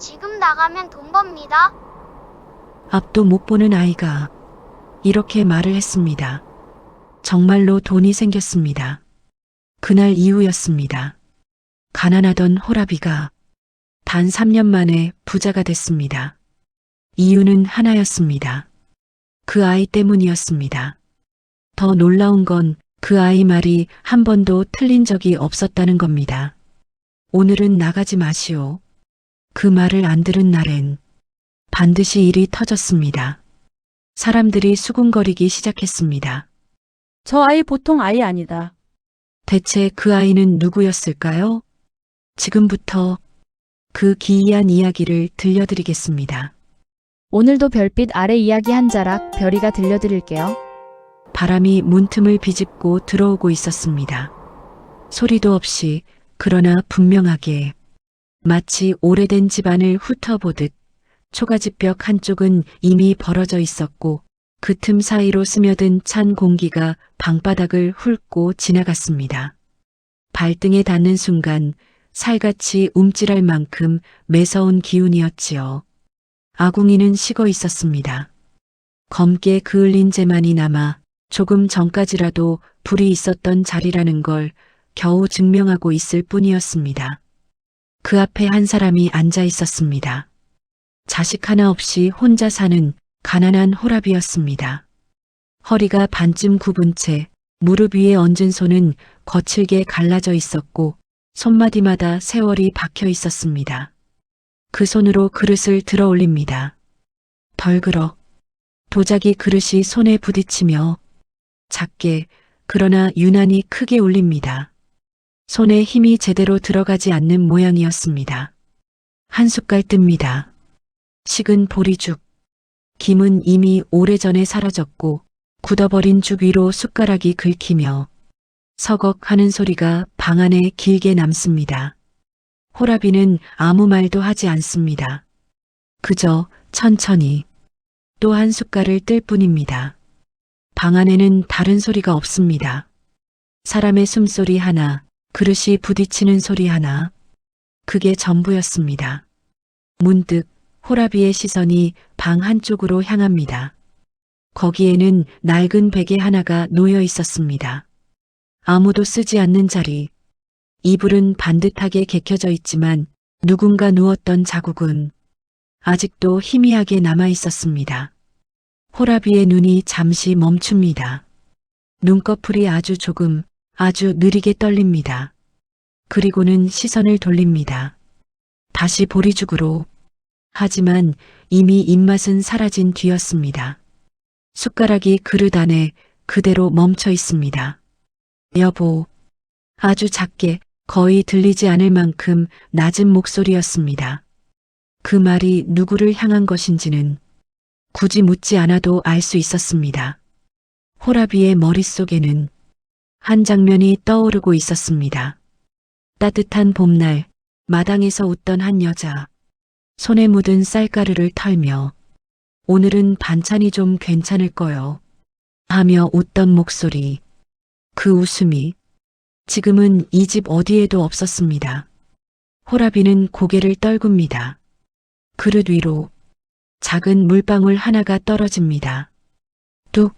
지금 나가면 돈 법니다. 앞도 못 보는 아이가 이렇게 말을 했습니다. 정말로 돈이 생겼습니다. 그날 이후였습니다. 가난하던 호라비가 단 3년 만에 부자가 됐습니다. 이유는 하나였습니다. 그 아이 때문이었습니다. 더 놀라운 건 그 아이 말이 한 번도 틀린 적이 없었다는 겁니다. 오늘은 나가지 마시오. 그 말을 안 들은 날엔 반드시 일이 터졌습니다. 사람들이 수군거리기 시작했습니다. 저 아이 보통 아이 아니다. 대체 그 아이는 누구였을까요? 지금부터 그 기이한 이야기를 들려드리겠습니다. 오늘도 별빛 아래 이야기 한 자락 별이가 들려드릴게요. 바람이 문틈을 비집고 들어오고 있었습니다. 소리도 없이 그러나 분명하게 마치 오래된 집안을 훑어보듯 초가집벽 한쪽은 이미 벌어져 있었고 그 틈 사이로 스며든 찬 공기가 방바닥을 훑고 지나갔습니다. 발등에 닿는 순간 살같이 움찔할 만큼 매서운 기운이었지요. 아궁이는 식어 있었습니다. 검게 그을린 재만이 남아 조금 전까지라도 불이 있었던 자리라는 걸 겨우 증명하고 있을 뿐이었습니다. 그 앞에 한 사람이 앉아 있었습니다. 자식 하나 없이 혼자 사는 가난한 호랍이었습니다. 허리가 반쯤 굽은 채 무릎 위에 얹은 손은 거칠게 갈라져 있었고 손마디마다 세월이 박혀 있었습니다. 그 손으로 그릇을 들어 올립니다. 덜그럭 도자기 그릇이 손에 부딪히며 작게 그러나 유난히 크게 울립니다. 손에 힘이 제대로 들어가지 않는 모양이었습니다. 한 숟갈 뜹니다. 식은 보리죽. 김은 이미 오래전에 사라졌고 굳어버린 죽 위로 숟가락이 긁히며 서걱 하는 소리가 방 안에 길게 남습니다. 호라비는 아무 말도 하지 않습니다. 그저 천천히 또 한 숟갈을 뜰 뿐입니다. 방 안에는 다른 소리가 없습니다. 사람의 숨소리 하나, 그릇이 부딪히는 소리 하나, 그게 전부였습니다. 문득 호라비의 시선이 방 한쪽으로 향합니다. 거기에는 낡은 베개 하나가 놓여 있었습니다. 아무도 쓰지 않는 자리, 이불은 반듯하게 개켜져 있지만 누군가 누웠던 자국은 아직도 희미하게 남아 있었습니다. 호라비의 눈이 잠시 멈춥니다. 눈꺼풀이 아주 조금, 아주 느리게 떨립니다. 그리고는 시선을 돌립니다. 다시 보리죽으로. 하지만 이미 입맛은 사라진 뒤였습니다. 숟가락이 그릇 안에 그대로 멈춰 있습니다. 여보. 아주 작게 거의 들리지 않을 만큼 낮은 목소리였습니다. 그 말이 누구를 향한 것인지는 굳이 묻지 않아도 알 수 있었습니다. 호라비의 머릿속에는 한 장면이 떠오르고 있었습니다. 따뜻한 봄날 마당에서 웃던 한 여자, 손에 묻은 쌀가루를 털며 오늘은 반찬이 좀 괜찮을 거요 하며 웃던 목소리, 그 웃음이 지금은 이 집 어디에도 없었습니다. 호라비는 고개를 떨굽니다. 그릇 위로 작은 물방울 하나가 떨어집니다. 뚝!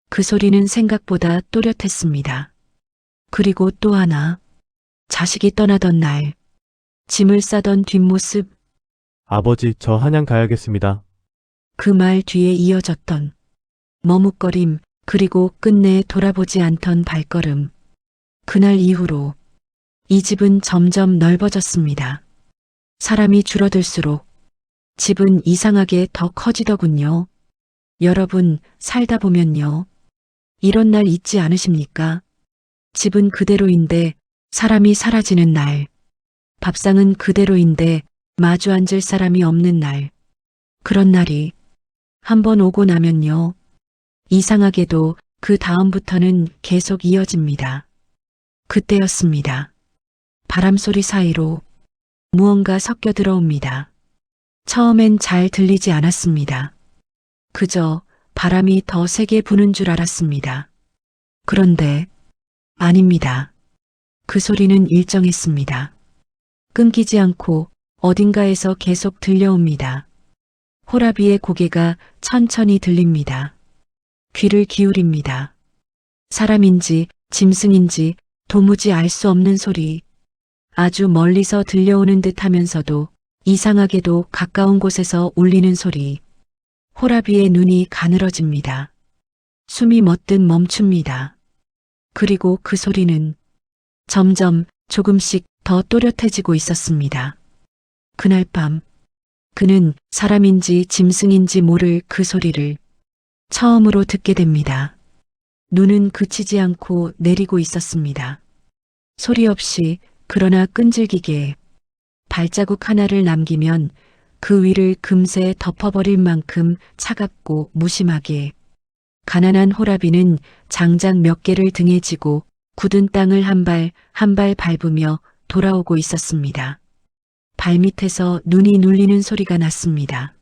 그 소리는 생각보다 또렷했습니다. 그리고 또 하나, 자식이 떠나던 날, 짐을 싸던 뒷모습, 아버지, 저 한양 가야겠습니다. 그 말 뒤에 이어졌던 머뭇거림, 그리고 끝내 돌아보지 않던 발걸음. 그날 이후로 이 집은 점점 넓어졌습니다. 사람이 줄어들수록 집은 이상하게 더 커지더군요. 여러분, 살다 보면요. 이런 날 있지 않으십니까? 집은 그대로인데 사람이 사라지는 날. 밥상은 그대로인데 마주 앉을 사람이 없는 날. 그런 날이 한 번 오고 나면요. 이상하게도 그 다음부터는 계속 이어집니다. 그때였습니다. 바람소리 사이로 무언가 섞여 들어옵니다. 처음엔 잘 들리지 않았습니다. 그저 바람이 더 세게 부는 줄 알았습니다. 그런데 아닙니다. 그 소리는 일정했습니다. 끊기지 않고 어딘가에서 계속 들려옵니다. 호라비의 고개가 천천히 들립니다. 귀를 기울입니다. 사람인지 짐승인지 도무지 알 수 없는 소리. 아주 멀리서 들려오는 듯 하면서도 이상하게도 가까운 곳에서 울리는 소리. 호라비의 눈이 가늘어집니다. 숨이 멎듯 멈춥니다. 그리고 그 소리는 점점 조금씩 더 또렷해지고 있었습니다. 그날 밤 그는 사람인지 짐승인지 모를 그 소리를 처음으로 듣게 됩니다. 눈은 그치지 않고 내리고 있었습니다. 소리 없이 그러나 끈질기게 발자국 하나를 남기면 그 위를 금세 덮어버릴 만큼 차갑고 무심하게 가난한 호라비는 장작 몇 개를 등에 지고 굳은 땅을 한 발 한 발 밟으며 돌아오고 있었습니다. 발밑에서 눈이 눌리는 소리가 났습니다.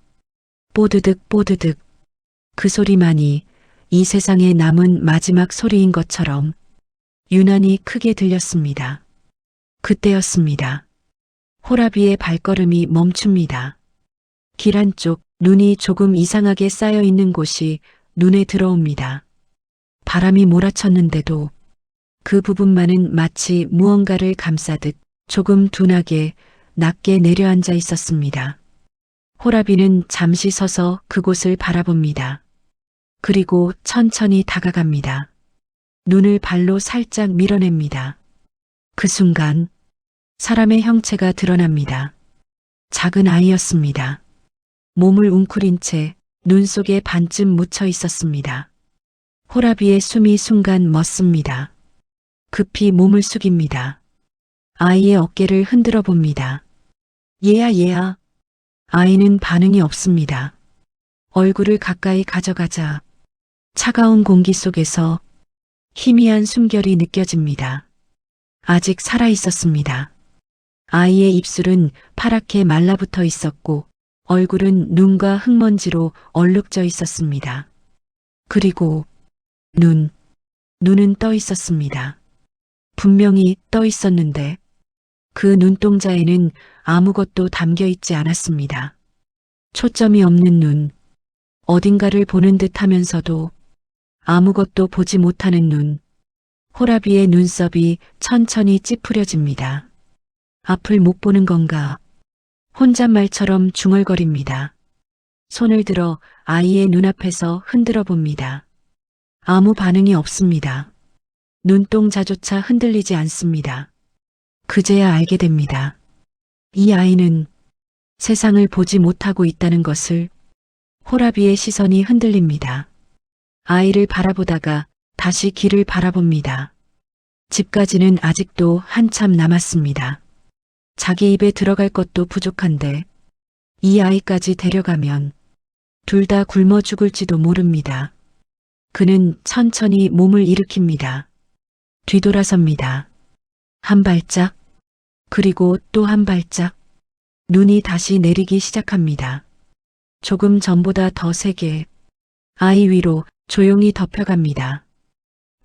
뽀드득 뽀드득. 그 소리만이 이 세상에 남은 마지막 소리인 것처럼 유난히 크게 들렸습니다. 그때였습니다. 호라비의 발걸음이 멈춥니다. 길 한쪽 눈이 조금 이상하게 쌓여 있는 곳이 눈에 들어옵니다. 바람이 몰아쳤는데도 그 부분만은 마치 무언가를 감싸듯 조금 둔하게 낮게 내려앉아 있었습니다. 호라비는 잠시 서서 그곳을 바라봅니다. 그리고 천천히 다가갑니다. 눈을 발로 살짝 밀어냅니다. 그 순간 사람의 형체가 드러납니다. 작은 아이였습니다. 몸을 웅크린 채 눈 속에 반쯤 묻혀 있었습니다. 호라비의 숨이 순간 멎습니다. 급히 몸을 숙입니다. 아이의 어깨를 흔들어 봅니다. 얘야 얘야. 아이는 반응이 없습니다. 얼굴을 가까이 가져가자 차가운 공기 속에서 희미한 숨결이 느껴집니다. 아직 살아 있었습니다. 아이의 입술은 파랗게 말라붙어 있었고 얼굴은 눈과 흙먼지로 얼룩져 있었습니다. 그리고 눈은 떠 있었습니다. 분명히 떠 있었는데 그 눈동자에는 아무것도 담겨 있지 않았습니다. 초점이 없는 눈, 어딘가를 보는 듯 하면서도 아무것도 보지 못하는 눈. 호라비의 눈썹이 천천히 찌푸려집니다. 앞을 못 보는 건가? 혼잣말처럼 중얼거립니다. 손을 들어 아이의 눈앞에서 흔들어 봅니다. 아무 반응이 없습니다. 눈동자조차 흔들리지 않습니다. 그제야 알게 됩니다. 이 아이는 세상을 보지 못하고 있다는 것을. 호라비의 시선이 흔들립니다. 아이를 바라보다가 다시 길을 바라봅니다. 집까지는 아직도 한참 남았습니다. 자기 입에 들어갈 것도 부족한데 이 아이까지 데려가면 둘 다 굶어 죽을지도 모릅니다. 그는 천천히 몸을 일으킵니다. 뒤돌아섭니다. 한 발짝, 그리고 또 한 발짝. 눈이 다시 내리기 시작합니다. 조금 전보다 더 세게 아이 위로 조용히 덮여갑니다.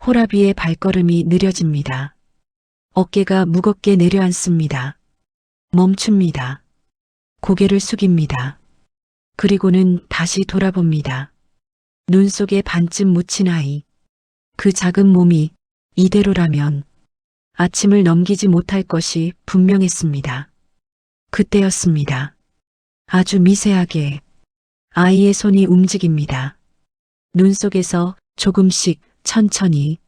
호라비의 발걸음이 느려집니다. 어깨가 무겁게 내려앉습니다. 멈춥니다. 고개를 숙입니다. 그리고는 다시 돌아봅니다. 눈 속에 반쯤 묻힌 아이. 그 작은 몸이 이대로라면 아침을 넘기지 못할 것이 분명했습니다. 그때였습니다. 아주 미세하게 아이의 손이 움직입니다. 눈 속에서 조금씩 천천히.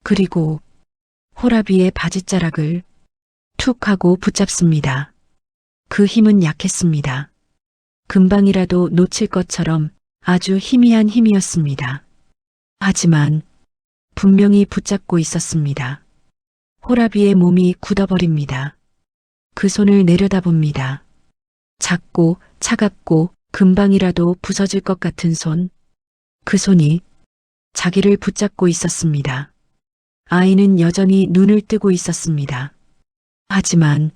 그리고 호라비의 바지자락을 툭 하고 붙잡습니다. 그 힘은 약했습니다. 금방이라도 놓칠 것처럼 아주 희미한 힘이었습니다. 하지만 분명히 붙잡고 있었습니다. 호라비의 몸이 굳어버립니다. 그 손을 내려다봅니다. 작고 차갑고 금방이라도 부서질 것 같은 손. 그 손이 자기를 붙잡고 있었습니다. 아이는 여전히 눈을 뜨고 있었습니다. 하지만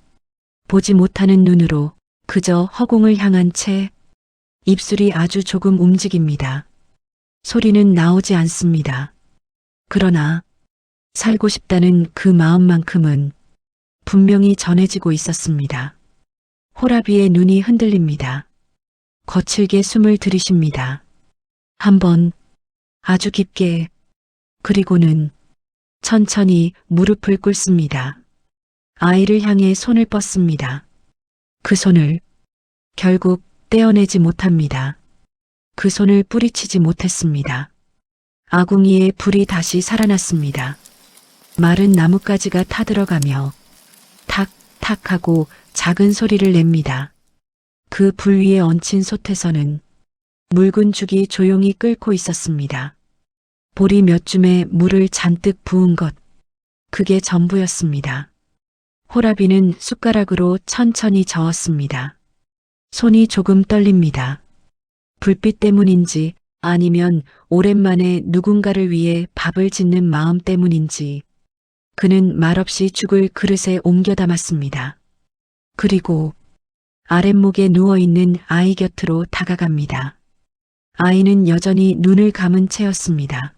보지 못하는 눈으로 그저 허공을 향한 채 입술이 아주 조금 움직입니다. 소리는 나오지 않습니다. 그러나 살고 싶다는 그 마음만큼은 분명히 전해지고 있었습니다. 호라비의 눈이 흔들립니다. 거칠게 숨을 들이쉽니다. 한 번, 아주 깊게, 그리고는 천천히 무릎을 꿇습니다. 아이를 향해 손을 뻗습니다. 그 손을 결국 떼어내지 못합니다. 그 손을 뿌리치지 못했습니다. 아궁이에 불이 다시 살아났습니다. 마른 나뭇가지가 타들어가며 탁탁 하고 작은 소리를 냅니다. 그 불 위에 얹힌 솥에서는 묽은 죽이 조용히 끓고 있었습니다. 보리 몇 줌에 물을 잔뜩 부은 것, 그게 전부였습니다. 호라비는 숟가락으로 천천히 저었습니다. 손이 조금 떨립니다. 불빛 때문인지 아니면 오랜만에 누군가를 위해 밥을 짓는 마음 때문인지 그는 말없이 죽을 그릇에 옮겨 담았습니다. 그리고 아랫목에 누워있는 아이 곁으로 다가갑니다. 아이는 여전히 눈을 감은 채였습니다.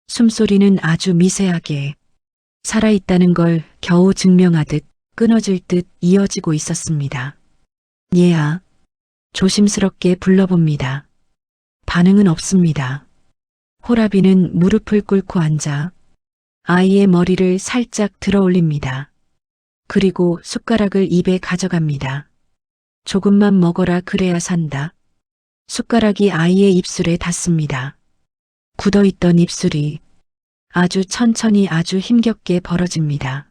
숨소리는 아주 미세하게 살아있다는 걸 겨우 증명하듯 끊어질 듯 이어지고 있었습니다. 얘야, 조심스럽게 불러봅니다. 반응은 없습니다. 호라비는 무릎을 꿇고 앉아 아이의 머리를 살짝 들어 올립니다. 그리고 숟가락을 입에 가져갑니다. 조금만 먹어라 그래야 산다. 숟가락이 아이의 입술에 닿습니다. 굳어있던 입술이 아주 천천히 아주 힘겹게 벌어집니다.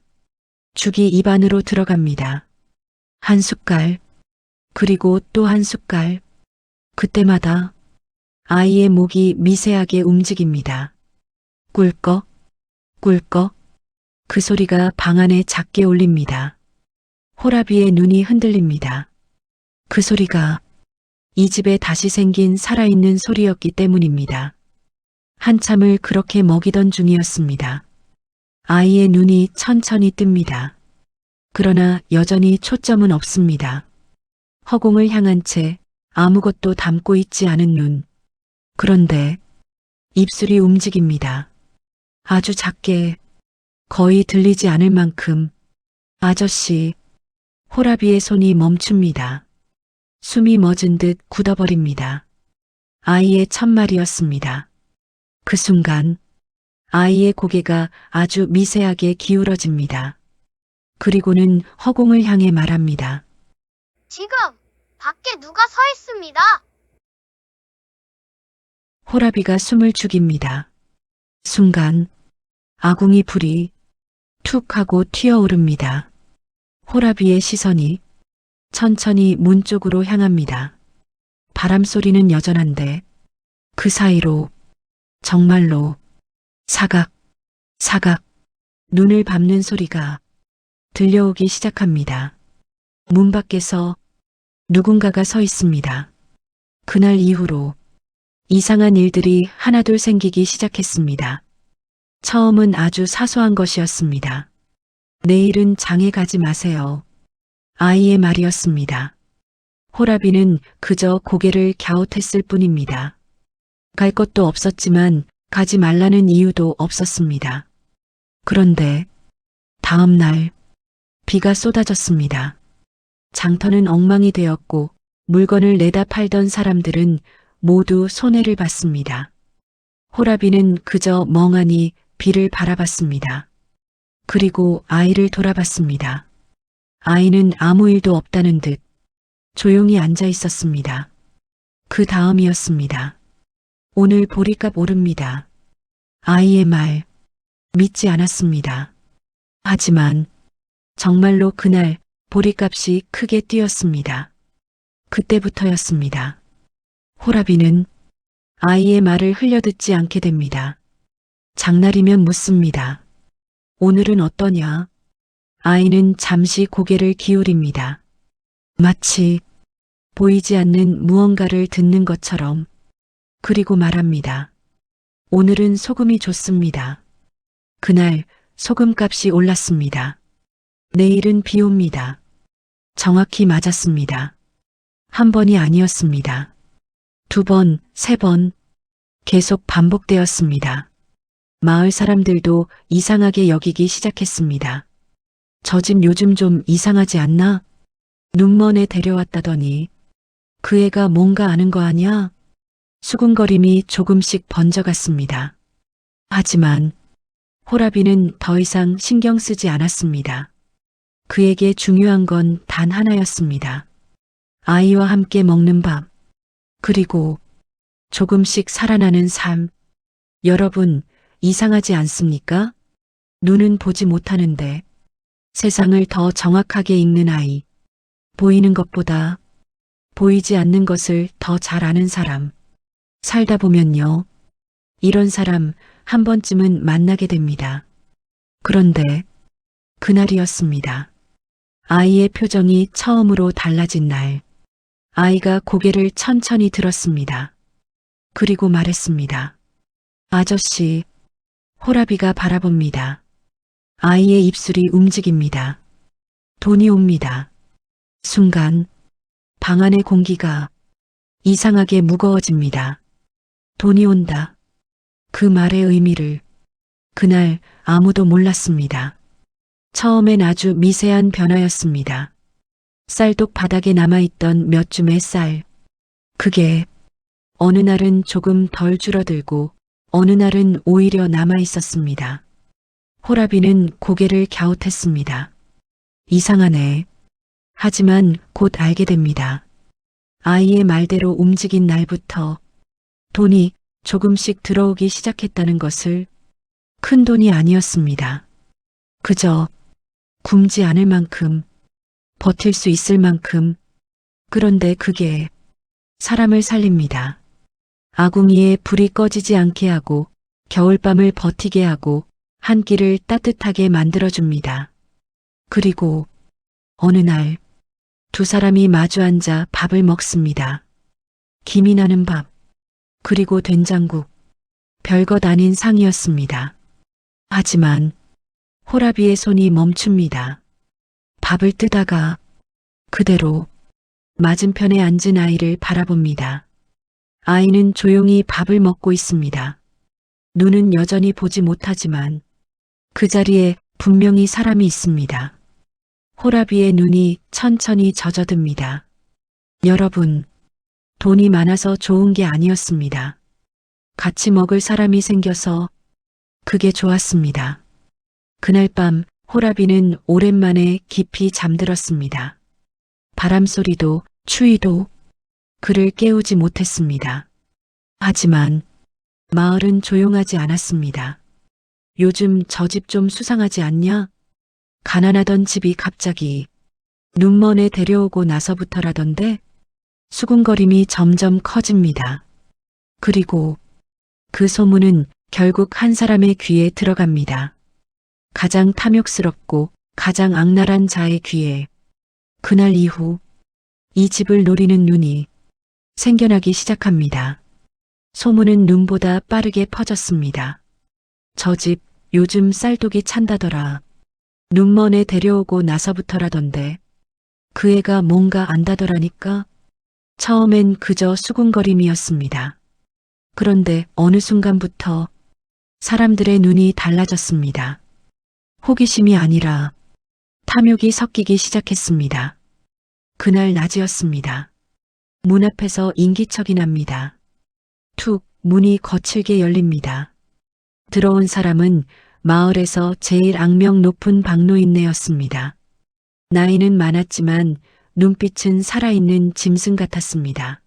죽이 입 안으로 들어갑니다. 한 숟갈, 그리고 또 한 숟갈. 그때마다 아이의 목이 미세하게 움직입니다. 꿀꺽, 꿀꺽. 그 소리가 방 안에 작게 울립니다. 호라비의 눈이 흔들립니다. 그 소리가 이 집에 다시 생긴 살아있는 소리였기 때문입니다. 한참을 그렇게 먹이던 중이었습니다. 아이의 눈이 천천히 뜹니다. 그러나 여전히 초점은 없습니다. 허공을 향한 채 아무것도 담고 있지 않은 눈. 그런데 입술이 움직입니다. 아주 작게, 거의 들리지 않을 만큼. 아저씨, 호라비의 손이 멈춥니다. 숨이 멎은 듯 굳어버립니다. 아이의 첫말이었습니다. 그 순간 아이의 고개가 아주 미세하게 기울어집니다. 그리고는 허공을 향해 말합니다. 지금 밖에 누가 서 있습니다. 호라비가 숨을 죽입니다. 순간 아궁이 불이 툭 하고 튀어오릅니다. 호라비의 시선이 천천히 문 쪽으로 향합니다. 바람 소리는 여전한데 그 사이로 정말로 사각, 사각, 눈을 밟는 소리가 들려오기 시작합니다. 문 밖에서 누군가가 서 있습니다. 그날 이후로 이상한 일들이 하나둘 생기기 시작했습니다. 처음은 아주 사소한 것이었습니다. 내일은 장에 가지 마세요. 아이의 말이었습니다. 호라비는 그저 고개를 갸웃했을 뿐입니다. 갈 것도 없었지만 가지 말라는 이유도 없었습니다. 그런데 다음 날 비가 쏟아졌습니다. 장터는 엉망이 되었고 물건을 내다 팔던 사람들은 모두 손해를 봤습니다. 호라비는 그저 멍하니 비를 바라봤습니다. 그리고 아이를 돌아봤습니다. 아이는 아무 일도 없다는 듯 조용히 앉아 있었습니다. 그 다음이었습니다. 오늘 보리값 오릅니다. 아이의 말 믿지 않았습니다. 하지만 정말로 그날 보리값이 크게 뛰었습니다. 그때부터였습니다. 호라비는 아이의 말을 흘려듣지 않게 됩니다. 장날이면 묻습니다. 오늘은 어떠냐? 아이는 잠시 고개를 기울입니다. 마치 보이지 않는 무언가를 듣는 것처럼. 그리고 말합니다. 오늘은 소금이 좋습니다. 그날 소금값이 올랐습니다. 내일은 비 옵니다. 정확히 맞았습니다. 한 번이 아니었습니다. 두 번, 세 번, 계속 반복되었습니다. 마을 사람들도 이상하게 여기기 시작했습니다. 저 집 요즘 좀 이상하지 않나? 눈먼에 데려왔다더니 그 애가 뭔가 아는 거 아냐? 수군거림이 조금씩 번져갔습니다. 하지만 호라비는 더 이상 신경 쓰지 않았습니다. 그에게 중요한 건 단 하나였습니다. 아이와 함께 먹는 밥, 그리고 조금씩 살아나는 삶. 여러분, 이상하지 않습니까? 눈은 보지 못하는데 세상을 더 정확하게 읽는 아이. 보이는 것보다 보이지 않는 것을 더 잘 아는 사람. 살다 보면요. 이런 사람 한 번쯤은 만나게 됩니다. 그런데 그날이었습니다. 아이의 표정이 처음으로 달라진 날. 아이가 고개를 천천히 들었습니다. 그리고 말했습니다. 아저씨, 호라비가 바라봅니다. 아이의 입술이 움직입니다. 돈이 옵니다. 순간 방 안의 공기가 이상하게 무거워집니다. 돈이 온다. 그 말의 의미를 그날 아무도 몰랐습니다. 처음엔 아주 미세한 변화였습니다. 쌀독 바닥에 남아있던 몇 줌의 쌀. 그게 어느 날은 조금 덜 줄어들고 어느 날은 오히려 남아있었습니다. 호라비는 고개를 갸웃했습니다. 이상하네. 하지만 곧 알게 됩니다. 아이의 말대로 움직인 날부터 돈이 조금씩 들어오기 시작했다는 것을. 큰 돈이 아니었습니다. 그저 굶지 않을 만큼, 버틸 수 있을 만큼. 그런데 그게 사람을 살립니다. 아궁이에 불이 꺼지지 않게 하고 겨울밤을 버티게 하고 한 끼를 따뜻하게 만들어줍니다. 그리고 어느 날 두 사람이 마주 앉아 밥을 먹습니다. 김이 나는 밥, 그리고 된장국. 별것 아닌 상이었습니다. 하지만 호라비의 손이 멈춥니다. 밥을 뜨다가 그대로 맞은편에 앉은 아이를 바라봅니다. 아이는 조용히 밥을 먹고 있습니다. 눈은 여전히 보지 못하지만 그 자리에 분명히 사람이 있습니다. 호라비의 눈이 천천히 젖어듭니다. 여러분, 돈이 많아서 좋은 게 아니었습니다. 같이 먹을 사람이 생겨서 그게 좋았습니다. 그날 밤 호라비는 오랜만에 깊이 잠들었습니다. 바람소리도 추위도 그를 깨우지 못했습니다. 하지만 마을은 조용하지 않았습니다. 요즘 저 집 좀 수상하지 않냐? 가난하던 집이 갑자기 눈먼에 데려오고 나서부터라던데. 수군거림이 점점 커집니다. 그리고 그 소문은 결국 한 사람의 귀에 들어갑니다. 가장 탐욕스럽고 가장 악랄한 자의 귀에. 그날 이후 이 집을 노리는 눈이 생겨나기 시작합니다. 소문은 눈보다 빠르게 퍼졌습니다. 저 집 요즘 쌀독이 찬다더라. 눈먼에 데려오고 나서부터라던데. 그 애가 뭔가 안다더라니까. 처음엔 그저 수군거림이었습니다. 그런데 어느 순간부터 사람들의 눈이 달라졌습니다. 호기심이 아니라 탐욕이 섞이기 시작했습니다. 그날 낮이었습니다. 문 앞에서 인기척이 납니다. 툭 문이 거칠게 열립니다. 들어온 사람은 마을에서 제일 악명 높은 박노인네였습니다. 나이는 많았지만 눈빛은 살아있는 짐승 같았습니다.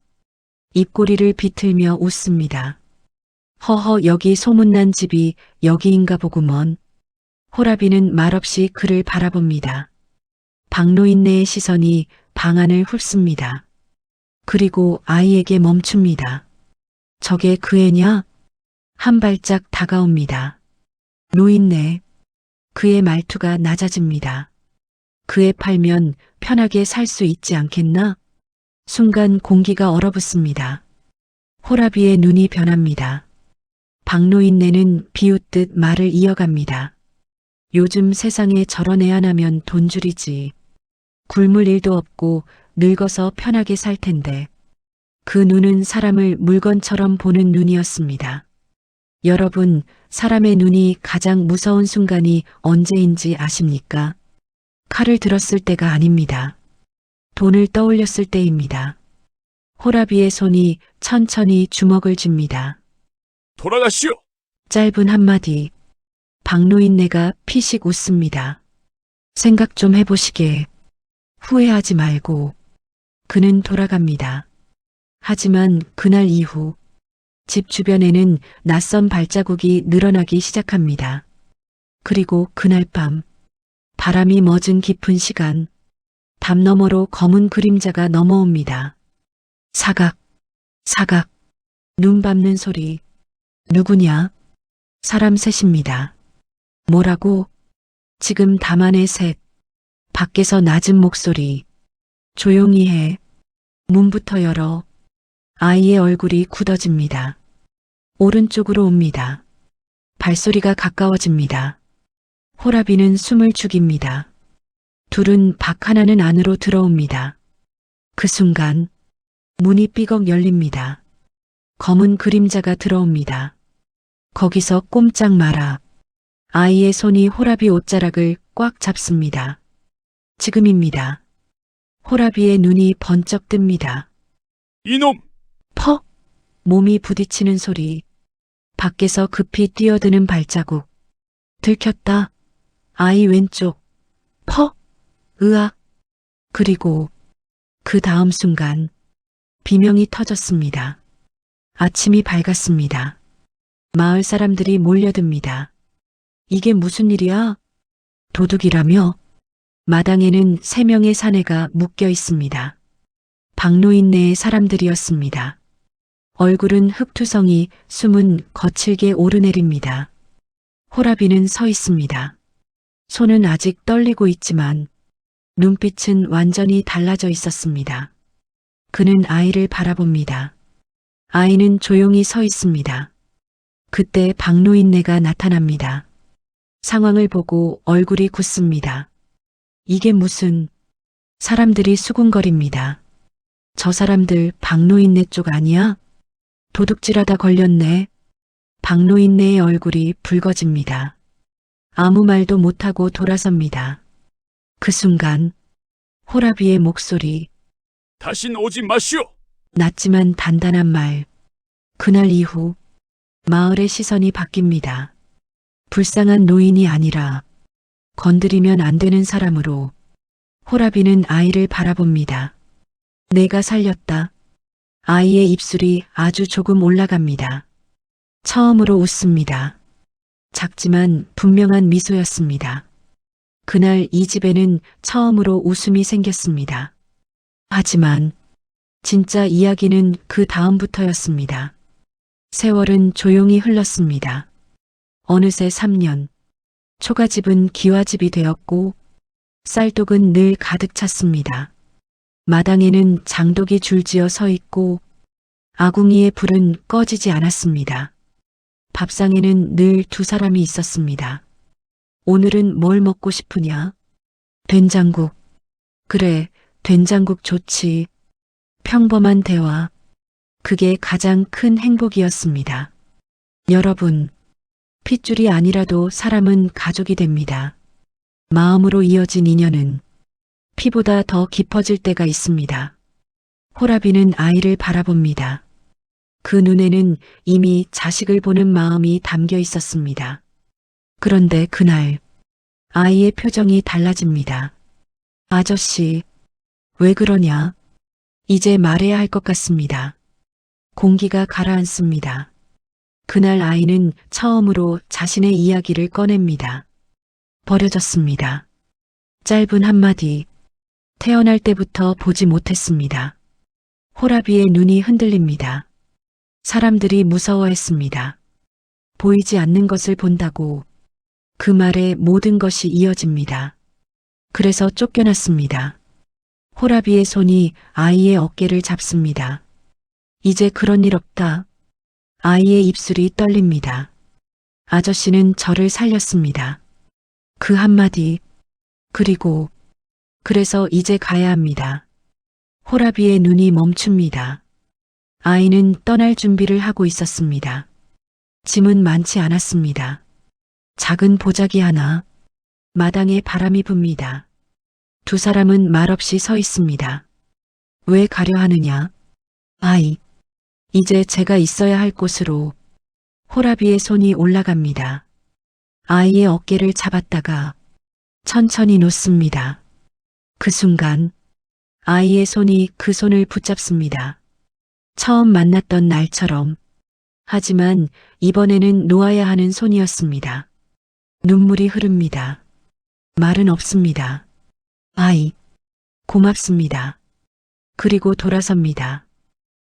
입꼬리를 비틀며 웃습니다. 허허, 여기 소문난 집이 여기인가 보구먼. 호라비는 말없이 그를 바라봅니다. 박노인네의 시선이 방 안을 훑습니다. 그리고 아이에게 멈춥니다. 저게 그 애냐? 한 발짝 다가옵니다. 노인네. 그의 말투가 낮아집니다. 그 애 팔면 편하게 살 수 있지 않겠나? 순간 공기가 얼어붙습니다. 호라비의 눈이 변합니다. 박노인네는 비웃듯 말을 이어갑니다. 요즘 세상에 저런 애 하나면 돈줄이지. 굶을 일도 없고 늙어서 편하게 살 텐데. 그 눈은 사람을 물건처럼 보는 눈이었습니다. 여러분, 사람의 눈이 가장 무서운 순간이 언제인지 아십니까? 칼을 들었을 때가 아닙니다. 돈을 떠올렸을 때입니다. 호라비의 손이 천천히 주먹을 쥡니다. 돌아가시오. 짧은 한마디. 박노인네가 피식 웃습니다. 생각 좀 해보시게. 후회하지 말고. 그는 돌아갑니다. 하지만 그날 이후 집 주변에는 낯선 발자국이 늘어나기 시작합니다. 그리고 그날 밤 바람이 멎은 깊은 시간 담 너머로 검은 그림자가 넘어옵니다. 사각, 사각, 눈 밟는 소리. 누구냐? 사람 셋입니다. 뭐라고? 지금 담 안에 셋. 밖에서 낮은 목소리. 조용히 해. 문부터 열어. 아이의 얼굴이 굳어집니다. 오른쪽으로 옵니다. 발소리가 가까워집니다. 호라비는 숨을 죽입니다. 둘은 박 하나는 안으로 들어옵니다. 그 순간 문이 삐걱 열립니다. 검은 그림자가 들어옵니다. 거기서 꼼짝 마라. 아이의 손이 호라비 옷자락을 꽉 잡습니다. 지금입니다. 호라비의 눈이 번쩍 뜹니다. 이놈! 퍽! 몸이 부딪히는 소리. 밖에서 급히 뛰어드는 발자국. 들켰다. 아이 왼쪽. 퍽! 으악! 그리고 그 다음 순간 비명이 터졌습니다. 아침이 밝았습니다. 마을 사람들이 몰려듭니다. 이게 무슨 일이야? 도둑이라며? 마당에는 3명의 사내가 묶여 있습니다. 박노인네의 사람들이었습니다. 얼굴은 흙투성이, 숨은 거칠게 오르내립니다. 호라비는 서 있습니다. 손은 아직 떨리고 있지만 눈빛은 완전히 달라져 있었습니다. 그는 아이를 바라봅니다. 아이는 조용히 서 있습니다. 그때 박노인네가 나타납니다. 상황을 보고 얼굴이 굳습니다. 이게 무슨... 사람들이 수군거립니다. 저 사람들 박노인네 쪽 아니야? 도둑질하다 걸렸네. 박노인네의 얼굴이 붉어집니다. 아무 말도 못하고 돌아섭니다. 그 순간 호라비의 목소리, 다신 오지 마시오. 낮지만 단단한 말. 그날 이후 마을의 시선이 바뀝니다. 불쌍한 노인이 아니라 건드리면 안 되는 사람으로 호라비는 아이를 바라봅니다. 내가 살렸다. 아이의 입술이 아주 조금 올라갑니다. 처음으로 웃습니다. 작지만 분명한 미소였습니다. 그날 이 집에는 처음으로 웃음이 생겼습니다. 하지만 진짜 이야기는 그 다음부터였습니다. 세월은 조용히 흘렀습니다. 어느새 3년. 초가집은 기와집이 되었고 쌀독은 늘 가득 찼습니다. 마당에는 장독이 줄지어 서 있고 아궁이의 불은 꺼지지 않았습니다. 밥상에는 늘 2사람이 있었습니다. 오늘은 뭘 먹고 싶으냐? 된장국. 그래, 된장국 좋지. 평범한 대화. 그게 가장 큰 행복이었습니다. 여러분, 핏줄이 아니라도 사람은 가족이 됩니다. 마음으로 이어진 인연은 피보다 더 깊어질 때가 있습니다. 호라비는 아이를 바라봅니다. 그 눈에는 이미 자식을 보는 마음이 담겨 있었습니다. 그런데 그날 아이의 표정이 달라집니다. 아저씨, 왜 그러냐? 이제 말해야 할 것 같습니다. 공기가 가라앉습니다. 그날 아이는 처음으로 자신의 이야기를 꺼냅니다. 버려졌습니다. 짧은 한마디. 태어날 때부터 보지 못했습니다. 호라비의 눈이 흔들립니다. 사람들이 무서워했습니다. 보이지 않는 것을 본다고. 그 말에 모든 것이 이어집니다. 그래서 쫓겨났습니다. 호라비의 손이 아이의 어깨를 잡습니다. 이제 그런 일 없다. 아이의 입술이 떨립니다. 아저씨는 저를 살렸습니다. 그 한마디. 그리고 그래서 이제 가야 합니다. 호라비의 눈이 멈춥니다. 아이는 떠날 준비를 하고 있었습니다. 짐은 많지 않았습니다. 작은 보자기 하나. 마당에 바람이 붑니다. 두 사람은 말없이 서 있습니다. 왜 가려 하느냐? 아이, 이제 제가 있어야 할 곳으로 호라비의 손이 올라갑니다. 아이의 어깨를 잡았다가 천천히 놓습니다. 그 순간 아이의 손이 그 손을 붙잡습니다. 처음 만났던 날처럼. 하지만 이번에는 놓아야 하는 손이었습니다. 눈물이 흐릅니다. 말은 없습니다. 아이, 고맙습니다. 그리고 돌아섭니다.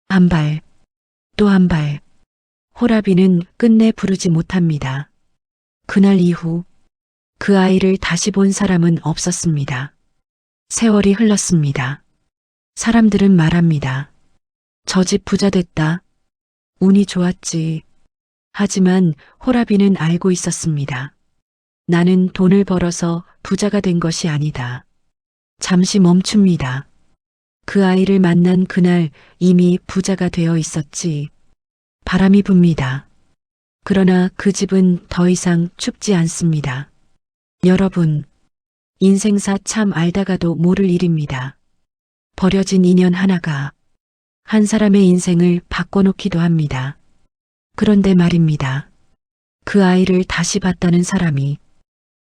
한 발, 또 한 발. 호라비는 끝내 부르지 못합니다. 그날 이후 그 아이를 다시 본 사람은 없었습니다. 세월이 흘렀습니다. 사람들은 말합니다. 저 집 부자 됐다. 운이 좋았지. 하지만 호라비는 알고 있었습니다. 나는 돈을 벌어서 부자가 된 것이 아니다. 잠시 멈춥니다. 그 아이를 만난 그날 이미 부자가 되어 있었지. 바람이 붑니다. 그러나 그 집은 더 이상 춥지 않습니다. 여러분, 인생사 참 알다가도 모를 일입니다. 버려진 인연 하나가 한 사람의 인생을 바꿔놓기도 합니다. 그런데 말입니다. 그 아이를 다시 봤다는 사람이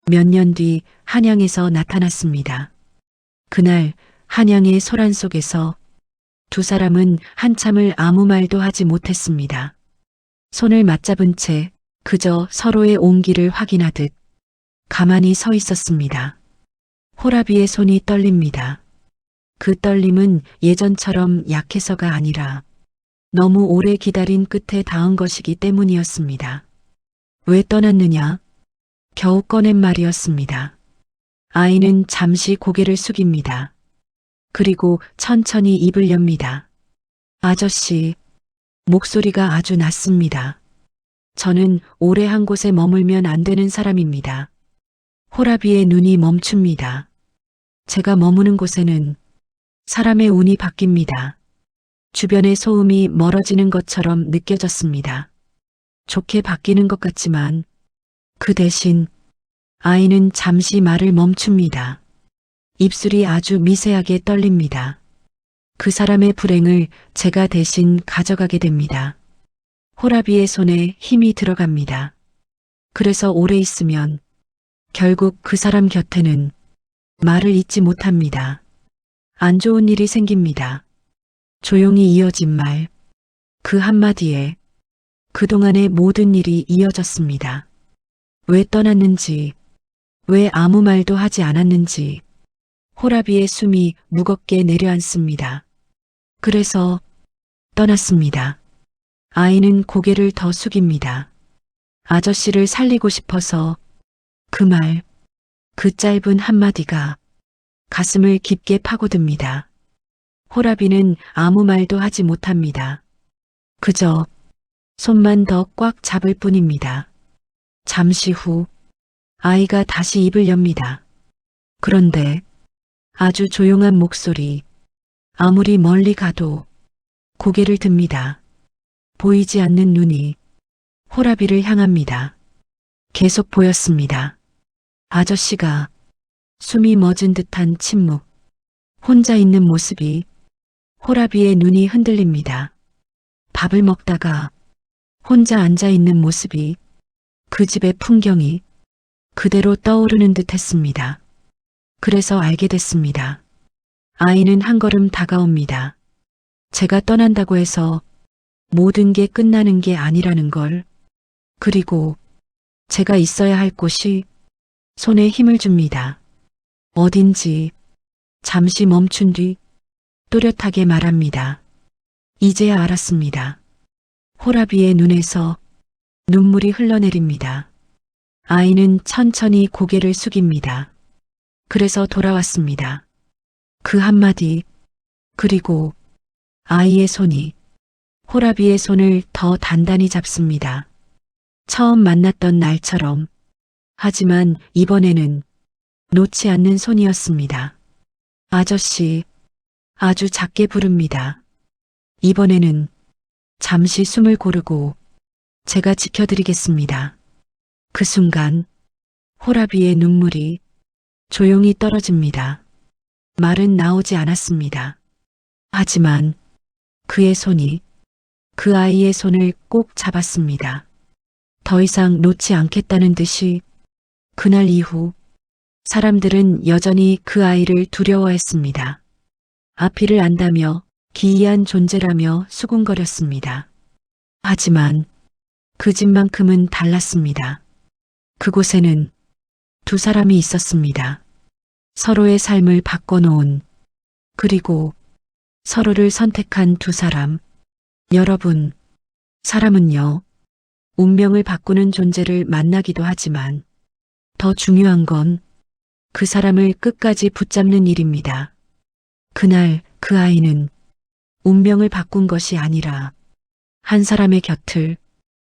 몇 년 뒤 한양에서 나타났습니다. 그날 한양의 소란 속에서 두 사람은 한참을 아무 말도 하지 못했습니다. 손을 맞잡은 채 그저 서로의 온기를 확인하듯 가만히 서 있었습니다. 호라비의 손이 떨립니다. 그 떨림은 예전처럼 약해서가 아니라 너무 오래 기다린 끝에 닿은 것이기 때문이었습니다. 왜 떠났느냐? 겨우 꺼낸 말이었습니다. 아이는 잠시 고개를 숙입니다. 그리고 천천히 입을 엽니다. 아저씨, 목소리가 아주 낮습니다. 저는 오래 한 곳에 머물면 안 되는 사람입니다. 호라비의 눈이 멈춥니다. 제가 머무는 곳에는 사람의 운이 바뀝니다. 주변의 소음이 멀어지는 것처럼 느껴졌습니다. 좋게 바뀌는 것 같지만 그 대신 아이는 잠시 말을 멈춥니다. 입술이 아주 미세하게 떨립니다. 그 사람의 불행을 제가 대신 가져가게 됩니다. 호라비의 손에 힘이 들어갑니다. 그래서 오래 있으면 결국 그 사람 곁에는 말을 잇지 못합니다. 안 좋은 일이 생깁니다. 조용히 이어진 말, 그 한마디에 그동안의 모든 일이 이어졌습니다. 왜 떠났는지, 왜 아무 말도 하지 않았는지, 호라비의 숨이 무겁게 내려앉습니다. 그래서 떠났습니다. 아이는 고개를 더 숙입니다. 아저씨를 살리고 싶어서 그 말, 그 짧은 한마디가 가슴을 깊게 파고듭니다. 호라비는 아무 말도 하지 못합니다. 그저 손만 더 꽉 잡을 뿐입니다. 잠시 후 아이가 다시 입을 엽니다. 그런데 아주 조용한 목소리, 아무리 멀리 가도 고개를 듭니다. 보이지 않는 눈이 호라비를 향합니다. 계속 보였습니다. 아저씨가 숨이 멎은 듯한 침묵, 혼자 있는 모습이 호라비의 눈이 흔들립니다. 밥을 먹다가 혼자 앉아 있는 모습이 그 집의 풍경이 그대로 떠오르는 듯 했습니다. 그래서 알게 됐습니다. 아이는 한 걸음 다가옵니다. 제가 떠난다고 해서 모든 게 끝나는 게 아니라는 걸, 그리고 제가 있어야 할 곳이 손에 힘을 줍니다. 어딘지 잠시 멈춘 뒤 또렷하게 말합니다. 이제야 알았습니다. 호라비의 눈에서 눈물이 흘러내립니다. 아이는 천천히 고개를 숙입니다. 그래서 돌아왔습니다. 그 한마디, 그리고 아이의 손이 호라비의 손을 더 단단히 잡습니다. 처음 만났던 날처럼. 하지만 이번에는 놓지 않는 손이었습니다. 아저씨, 아주 작게 부릅니다. 이번에는 잠시 숨을 고르고 제가 지켜드리겠습니다. 그 순간 호라비의 눈물이 조용히 떨어집니다. 말은 나오지 않았습니다. 하지만 그의 손이 그 아이의 손을 꼭 잡았습니다. 더 이상 놓지 않겠다는 듯이 그날 이후 사람들은 여전히 그 아이를 두려워했습니다. 아피를 안다며 기이한 존재라며 수군거렸습니다. 하지만 그 집만큼은 달랐습니다. 그곳에는 두 사람이 있었습니다. 서로의 삶을 바꿔놓은, 그리고 서로를 선택한 두 사람. 여러분, 사람은요, 운명을 바꾸는 존재를 만나기도 하지만 더 중요한 건 그 사람을 끝까지 붙잡는 일입니다. 그날 그 아이는 운명을 바꾼 것이 아니라 한 사람의 곁을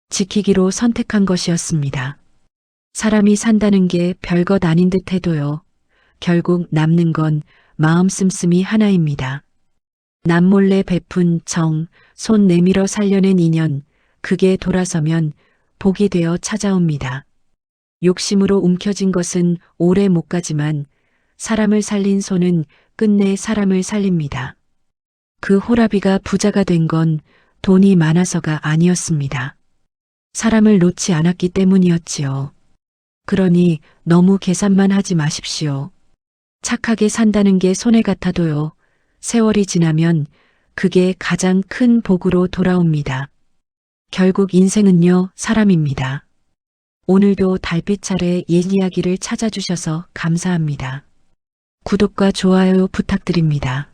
지키기로 선택한 것이었습니다. 사람이 산다는 게 별것 아닌 듯 해도요, 결국 남는 건 마음 씀씀이 하나입니다. 남몰래 베푼 정, 손 내밀어 살려낸 인연, 그게 돌아서면 복이 되어 찾아옵니다. 욕심으로 움켜진 것은 오래 못 가지만 사람을 살린 손은 끝내 사람을 살립니다. 그 호라비가 부자가 된 건 돈이 많아서가 아니었습니다. 사람을 놓지 않았기 때문이었지요. 그러니 너무 계산만 하지 마십시오. 착하게 산다는 게 손해 같아도요, 세월이 지나면 그게 가장 큰 복으로 돌아옵니다. 결국 인생은요, 사람입니다. 오늘도 달빛 차례 옛 이야기를 찾아주셔서 감사합니다. 구독과 좋아요 부탁드립니다.